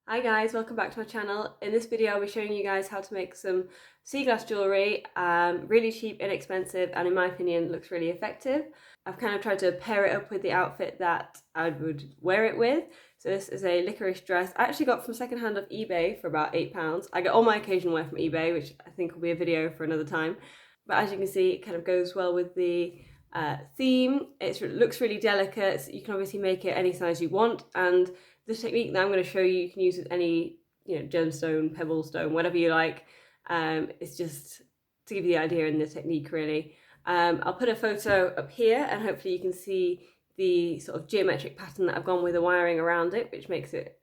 Hi guys, welcome back to my channel. In this video I'll be showing you guys how to make some Seaglass jewellery, really cheap, inexpensive, and in my opinion looks really effective. I've kind of tried to pair it up with the outfit that I would wear it with. So this is a licorice dress I actually got from secondhand off eBay for about £8. I get all my occasional wear from eBay, which I think will be a video for another time. But as you can see, it kind of goes well with the theme. It looks really delicate. You can obviously make it any size you want, and the technique that I'm going to show you, you can use with any, gemstone, pebble stone, whatever you like. It's just to give you the idea and the technique, really. I'll put a photo up here, and hopefully you can see the sort of geometric pattern that I've gone with the wiring around it, which makes it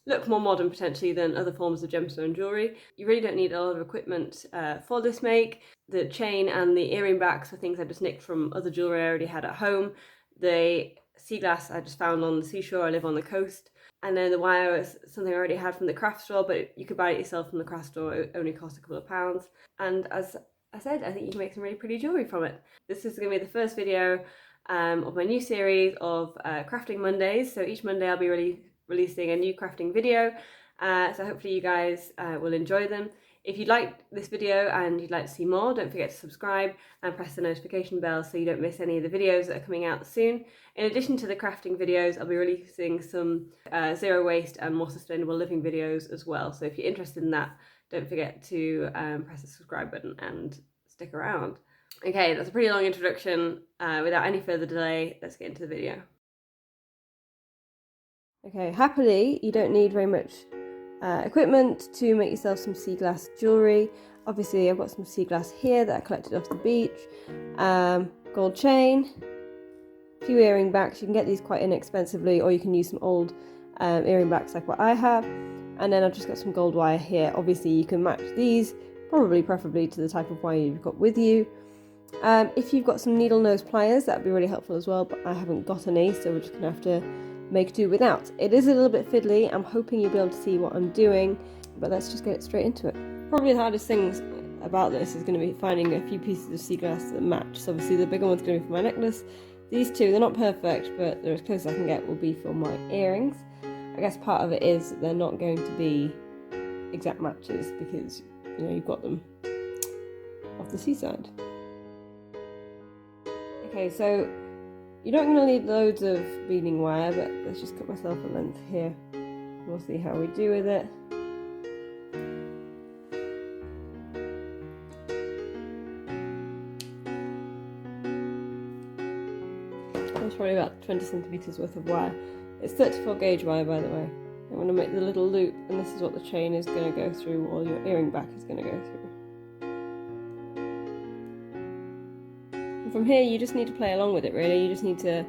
look more modern potentially than other forms of gemstone jewellery. You really don't need a lot of equipment for this make. The chain and the earring backs are things I just nicked from other jewellery I already had at home. The sea glass I just found on the seashore. I live on the coast. And then the wire was something I already had from the craft store, but you could buy it yourself from the craft store. It only cost a couple of pounds. And as I said, I think you can make some really pretty jewellery from it. This is going to be the first video of my new series of Crafting Mondays. So each Monday I'll be releasing a new crafting video. So hopefully you guys will enjoy them. If you liked this video and you'd like to see more, don't forget to subscribe and press the notification bell so you don't miss any of the videos that are coming out soon. In addition to the crafting videos, I'll be releasing some zero waste and more sustainable living videos as well. So if you're interested in that, don't forget to press the subscribe button and stick around. Okay, that's a pretty long introduction. Without any further delay, let's get into the video. Okay, happily, you don't need very much equipment to make yourself some sea glass jewellery. Obviously I've got some sea glass here that I collected off the beach, gold chain, a few earring backs. You can get these quite inexpensively, or you can use some old earring backs like what I have, and then I've just got some gold wire here. Obviously you can match these, preferably to the type of wire you've got with you. If you've got some needle nose pliers, that would be really helpful as well, but I haven't got any, so we're just gonna have to make do without. It is a little bit fiddly. I'm hoping you'll be able to see what I'm doing, but let's just get straight into it. Probably the hardest things about this is going to be finding a few pieces of sea glass that match. So obviously the bigger one's going to be for my necklace. These two, they're not perfect, but they're as close as I can get, will be for my earrings. I guess part of it is that they're not going to be exact matches because, you've got them off the seaside. Okay, so you're not going to need loads of beading wire, but let's just cut myself a length here. We'll see how we do with it. That's probably about 20 centimetres worth of wire. It's 34 gauge wire, by the way. I'm going to make the little loop, and this is what the chain is going to go through, or your earring back is going to go through. From here you just need to play along with it, really. You just need to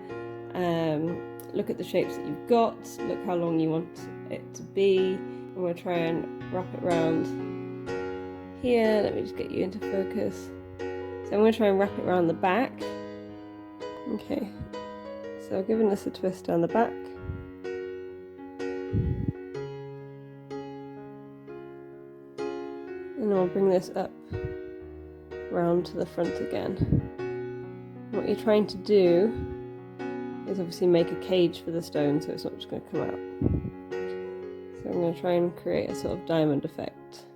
look at the shapes that you've got, look how long you want it to be. I'm going to try and wrap it around here. Let me just get you into focus. So I'm going to try and wrap it around the back. Okay, so giving this a twist down the back. And then I'll bring this up round to the front again. What you're trying to do is obviously make a cage for the stone, so it's not just going to come out. So I'm going to try and create a sort of diamond effect,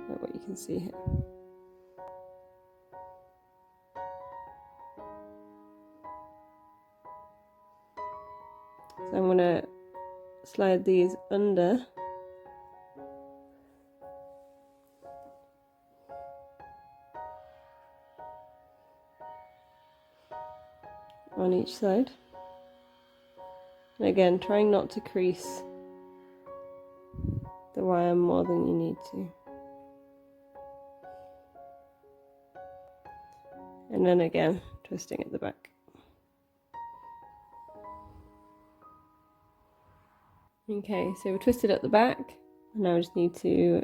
like what you can see here. So I'm going to slide these under on each side. And again, trying not to crease the wire more than you need to. And then again, twisting at the back. Okay, so we're twisted at the back, and now we just need to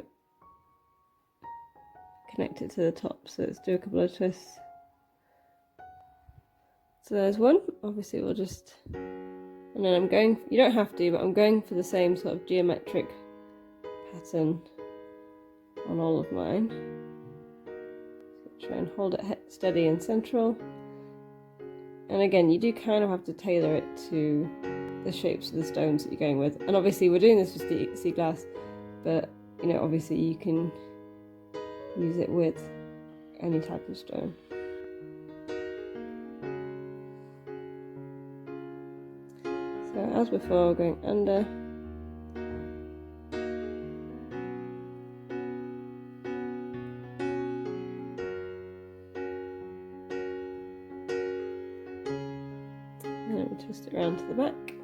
connect it to the top. So let's do a couple of twists. So there's one. Obviously we'll just, and then I'm going, you don't have to, but I'm going for the same sort of geometric pattern on all of mine. So try and hold it steady and central. And again, you do kind of have to tailor it to the shapes of the stones that you're going with. And obviously we're doing this with sea glass, but you know, obviously you can use it with any type of stone. So as before, going under. And then we twist it around to the back.